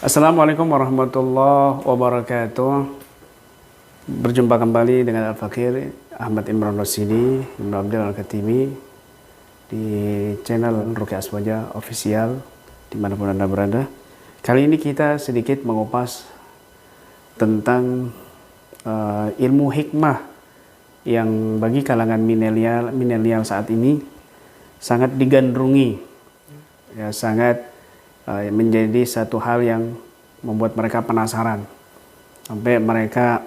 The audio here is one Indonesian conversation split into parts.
Assalamualaikum warahmatullahi wabarakatuh. Berjumpa kembali dengan Al-Fakir Ahmad Imran Rashidi Ibnu Abdul Al-Khatimi di channel Ruqyah Aswaja Official dimanapun Anda berada. Kali ini kita sedikit mengupas tentang ilmu hikmah yang bagi kalangan milenial saat ini sangat digandrungi, ya, sangat menjadi satu hal yang membuat mereka penasaran. Sampai mereka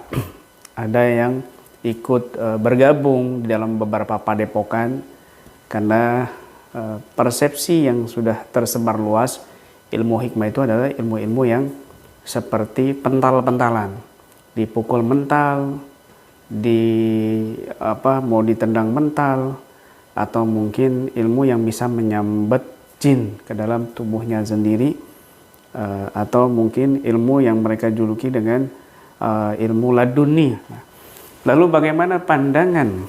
ada yang ikut bergabung di dalam beberapa padepokan karena persepsi yang sudah tersebar luas ilmu hikmah itu adalah ilmu-ilmu yang seperti pental-pentalan, dipukul mental, mau ditendang mental, atau mungkin ilmu yang bisa menyambat jin ke dalam tubuhnya sendiri, atau mungkin ilmu yang mereka juluki dengan ilmu laduni. Lalu bagaimana pandangan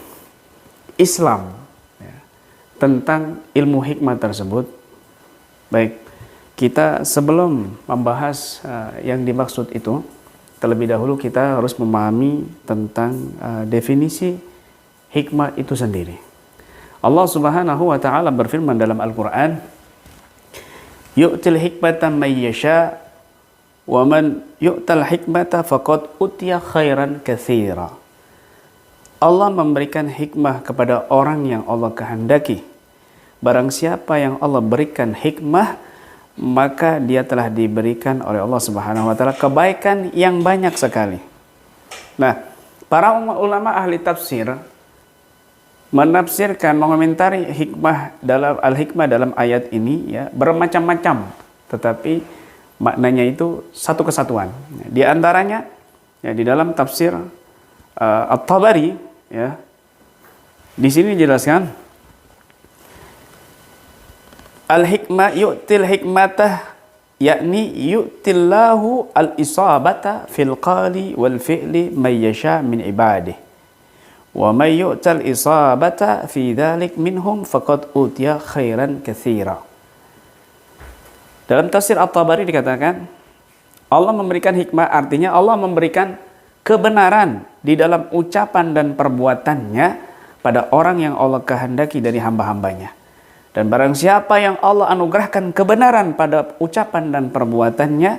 Islam, ya, tentang ilmu hikmah tersebut? Baik, kita sebelum membahas yang dimaksud itu, terlebih dahulu kita harus memahami tentang definisi hikmah itu sendiri. Allah Subhanahu wa taala berfirman dalam Al-Qur'an, yu'til hikmata may yasha wa man yu'tal hikmata faqad utiya khairan katsira. Allah memberikan hikmah kepada orang yang Allah kehendaki. Barang siapa yang Allah berikan hikmah, maka dia telah diberikan oleh Allah Subhanahu wa taala kebaikan yang banyak sekali. Nah, para ulama ahli tafsir menafsirkan, mengomentari hikmah dalam ayat ini, ya, bermacam-macam, tetapi maknanya itu satu kesatuan. Di antaranya, ya, di dalam tafsir At-Tabari, ya, di sini dijelaskan al-hikmah yu'til hikmatah, yakni yu'tillahu al-isabata fil qali wal fi'li may yasha min ibadihi. Wa may yu'tal isabata fi dzalik minhum faqad utiya khairan katsira. Dalam tafsir At-Tabari dikatakan Allah memberikan hikmah, artinya Allah memberikan kebenaran di dalam ucapan dan perbuatannya pada orang yang Allah kehendaki dari hamba-hambanya. Dan barang siapa yang Allah anugerahkan kebenaran pada ucapan dan perbuatannya,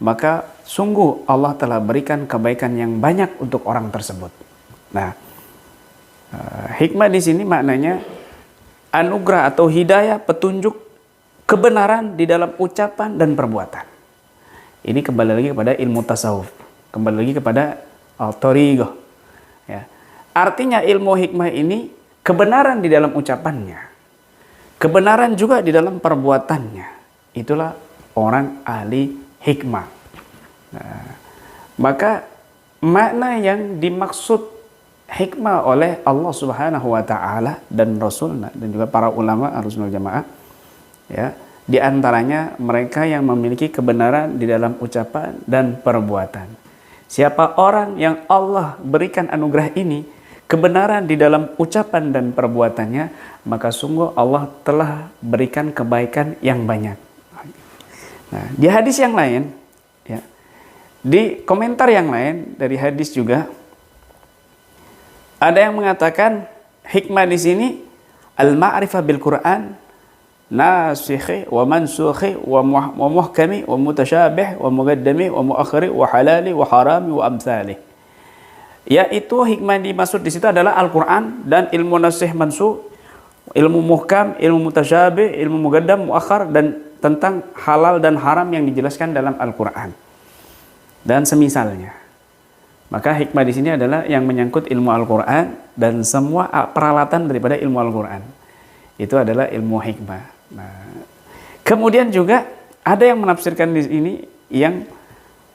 maka sungguh Allah telah berikan kebaikan yang banyak untuk orang tersebut. Nah, hikmah di sini maknanya anugerah atau hidayah, petunjuk, kebenaran di dalam ucapan dan perbuatan. Ini kembali lagi kepada ilmu tasawuf, kembali lagi kepada al-thariqah. Ya. Artinya ilmu hikmah ini kebenaran di dalam ucapannya, kebenaran juga di dalam perbuatannya. Itulah orang ahli hikmah. Nah, maka makna yang dimaksud hikmah oleh Allah Subhanahu wa taala dan Rasulnya dan juga para ulama Ahlussunnah wal Jamaah, ya, di antaranya mereka yang memiliki kebenaran di dalam ucapan dan perbuatan. Siapa orang yang Allah berikan anugerah ini, kebenaran di dalam ucapan dan perbuatannya, maka sungguh Allah telah berikan kebaikan yang banyak. Nah, di hadis yang lain, ya, di komentar yang lain dari hadis juga ada yang mengatakan hikmah di sini al-ma'rifah bil Quran, nasikhi wa mansukhi wa muhkami wa mutasyabih wa muqaddami wa muakhiri wa halali wa harami wa amsalih. Yaitu hikmah dimaksud di situ adalah Al-Quran dan ilmu nasikh mansukh, ilmu muhkam, ilmu mutasyabih, ilmu muqaddam, muakhir, dan tentang halal dan haram yang dijelaskan dalam Al-Quran dan semisalnya. Maka hikmah di sini adalah yang menyangkut ilmu Al-Quran dan semua peralatan daripada ilmu Al-Quran. Itu adalah ilmu hikmah. Nah, kemudian juga ada yang menafsirkan di sini yang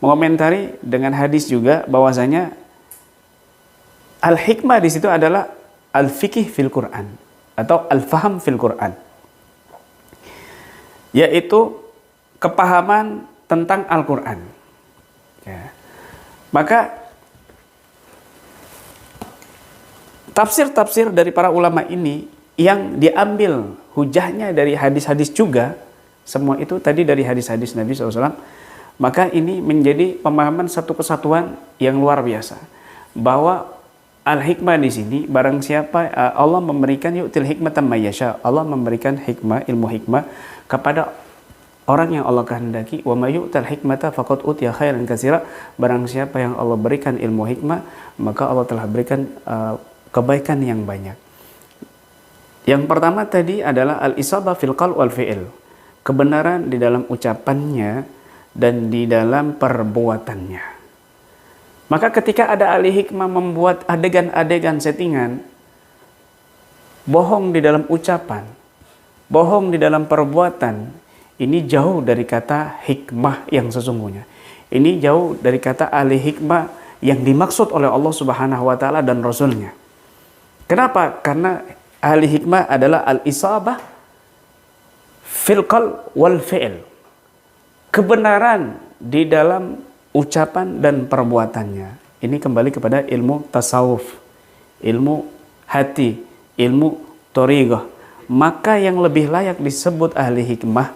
mengomentari dengan hadis juga bahwasanya al-hikmah di situ adalah al-fiqih fil Quran atau al-faham fil Quran, yaitu kepahaman tentang Al-Quran. Ya. Maka tafsir-tafsir dari para ulama ini yang diambil hujahnya dari hadis-hadis juga, semua itu tadi dari hadis-hadis Nabi SAW, Maka ini menjadi pemahaman satu kesatuan yang luar biasa, bahwa al-hikmah di sini barang siapa Allah memberikan yu'til hikmatan may yasha, Allah memberikan hikmah, ilmu hikmah kepada orang yang Allah kehendaki. Wa may yu'tal hikmata faqad utiya khairan katsira, barang siapa yang Allah berikan ilmu hikmah, maka Allah telah berikan kebaikan yang banyak. Yang pertama tadi adalah al-isabah fil qaul wal fi'il, kebenaran di dalam ucapannya dan di dalam perbuatannya. Maka ketika ada ahli hikmah membuat adegan-adegan settingan, bohong di dalam ucapan, bohong di dalam perbuatan, ini jauh dari kata hikmah yang sesungguhnya. Ini jauh dari kata ahli hikmah yang dimaksud oleh Allah Subhanahu wa taala dan Rasulnya. Kenapa? Karena ahli hikmah adalah al-isabah fil qaul wal fi'il, kebenaran di dalam ucapan dan perbuatannya. Ini kembali kepada ilmu tasawuf, ilmu hati, ilmu thariqah. Maka yang lebih layak disebut ahli hikmah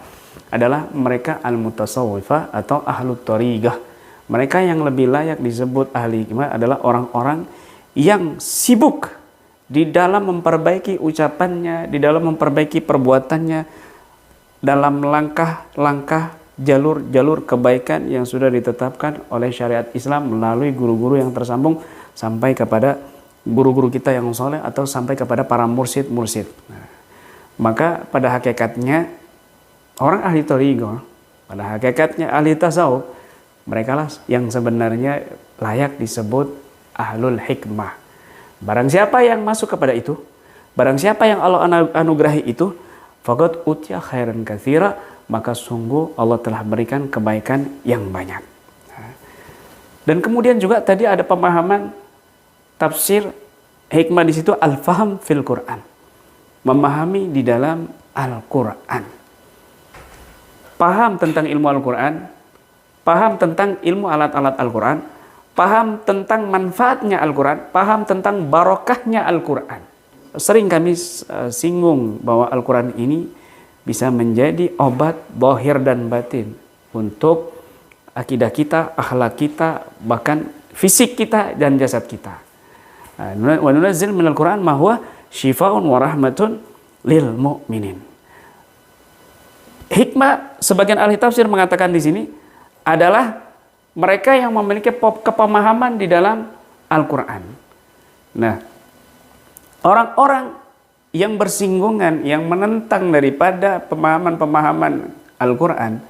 adalah mereka al-mutasawwifah atau ahlu thariqah. Mereka yang lebih layak disebut ahli hikmah adalah orang-orang yang sibuk di dalam memperbaiki ucapannya, di dalam memperbaiki perbuatannya, dalam langkah-langkah jalur-jalur kebaikan yang sudah ditetapkan oleh syariat Islam melalui guru-guru yang tersambung sampai kepada guru-guru kita yang soleh atau sampai kepada para mursyid-mursyid. Nah, maka pada hakikatnya orang ahli thariqah, pada hakikatnya ahli tasawuf, mereka lah yang sebenarnya layak disebut ahlul hikmah. Barang siapa yang masuk kepada itu, barang siapa yang Allah anugerahi itu, faqad utiya khairan katsira, maka sungguh Allah telah berikan kebaikan yang banyak. Dan kemudian juga tadi ada pemahaman tafsir hikmah di situ, al-faham fil Quran, memahami di dalam Al-Quran, paham tentang ilmu Al-Quran, paham tentang ilmu alat-alat Al-Quran, paham tentang manfaatnya Al-Quran, paham tentang barokahnya Al-Quran. Sering kami singgung bahwa Al-Quran ini bisa menjadi obat zahir dan batin untuk akidah kita, akhlak kita, bahkan fisik kita dan jasad kita. Wa nunazzil minal Quran ma huwa syifaa'un wa rahmatun lil mu'minin. Hikmah, sebagian ahli tafsir mengatakan di sini adalah mereka yang memiliki kepemahaman di dalam Al-Quran. Nah, orang-orang yang bersinggungan, yang menentang daripada pemahaman-pemahaman Al-Quran,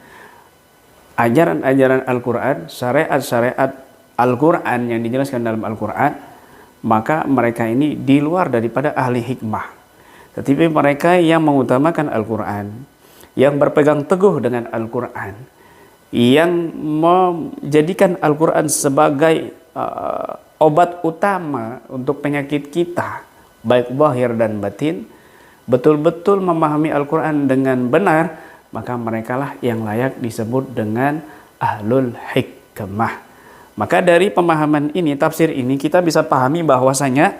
ajaran-ajaran Al-Quran, syariat-syariat Al-Quran yang dijelaskan dalam Al-Quran, maka mereka ini di luar daripada ahli hikmah. Tetapi mereka yang mengutamakan Al-Quran, yang berpegang teguh dengan Al-Quran, yang menjadikan Al-Quran sebagai obat utama untuk penyakit kita, baik zahir dan batin, betul-betul memahami Al-Quran dengan benar, maka merekalah yang layak disebut dengan ahlul hikmah. Maka dari pemahaman ini, tafsir ini, kita bisa pahami bahwasanya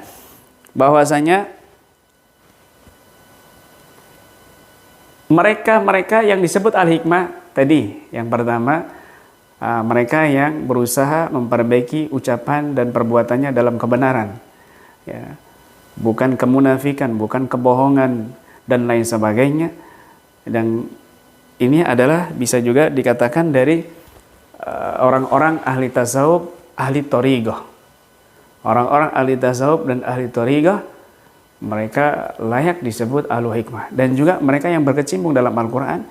mereka yang disebut al-hikmah tadi, yang pertama, mereka yang berusaha memperbaiki ucapan dan perbuatannya dalam kebenaran, ya, bukan kemunafikan, bukan kebohongan dan lain sebagainya. Dan ini adalah bisa juga dikatakan dari orang-orang ahli tasawuf, ahli thariqah. Orang-orang ahli tasawuf dan ahli thariqah, mereka layak disebut ahlu hikmah. Dan juga mereka yang berkecimpung dalam Al-Quran,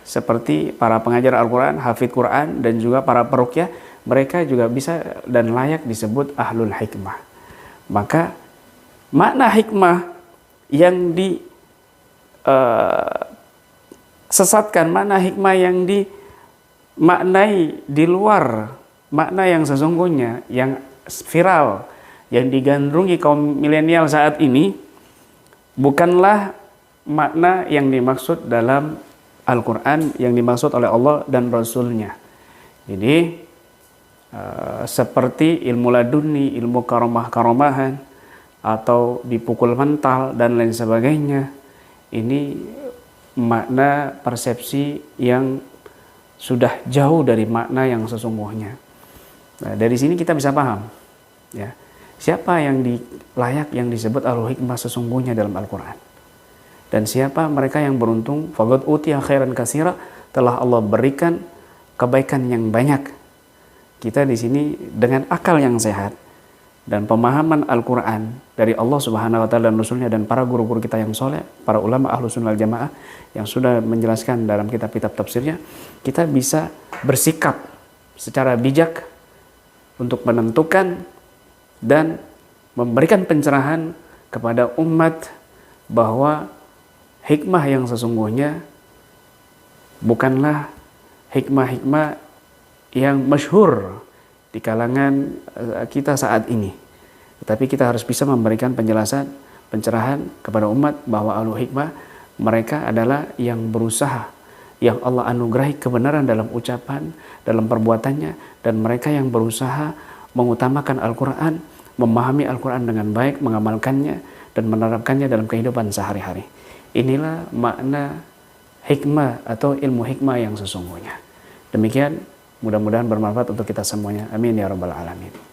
seperti para pengajar Al-Quran, hafidh Quran, dan juga para peruqyah, mereka juga bisa dan layak disebut ahlul hikmah. Maka makna hikmah yang disesatkan, makna hikmah yang dimaknai di luar makna yang sesungguhnya, yang viral, yang digandrungi kaum milenial saat ini, bukanlah makna yang dimaksud dalam Al-Quran, yang dimaksud oleh Allah dan Rasulnya. Jadi seperti ilmu laduni, ilmu karomah-karomahan, atau dipukul mental dan lain sebagainya, ini makna persepsi yang sudah jauh dari makna yang sesungguhnya. Nah, dari sini kita bisa paham, ya, siapa yang layak yang disebut ahlul hikmah sesungguhnya dalam Al-Quran. Dan siapa mereka yang beruntung, faqad utiya khairan katsira, telah Allah berikan kebaikan yang banyak. Kita di sini dengan akal yang sehat dan pemahaman Al-Quran dari Allah Subhanahu wa Ta'ala dan Rasulnya dan para guru-guru kita yang soleh, para ulama Ahlus Sunnah wal Jamaah yang sudah menjelaskan dalam kitab-kitab tafsirnya, kita bisa bersikap secara bijak untuk menentukan dan memberikan pencerahan kepada umat bahwa hikmah yang sesungguhnya bukanlah hikmah-hikmah yang masyhur di kalangan kita saat ini. Tetapi kita harus bisa memberikan penjelasan, pencerahan kepada umat bahwa ahlul hikmah mereka adalah yang berusaha, yang Allah anugerahi kebenaran dalam ucapan, dalam perbuatannya, dan mereka yang berusaha mengutamakan Al-Quran, memahami Al-Quran dengan baik, mengamalkannya, dan menerapkannya dalam kehidupan sehari-hari. Inilah makna hikmah atau ilmu hikmah yang sesungguhnya. Demikian, mudah-mudahan bermanfaat untuk kita semuanya. Amin ya rabbal alamin.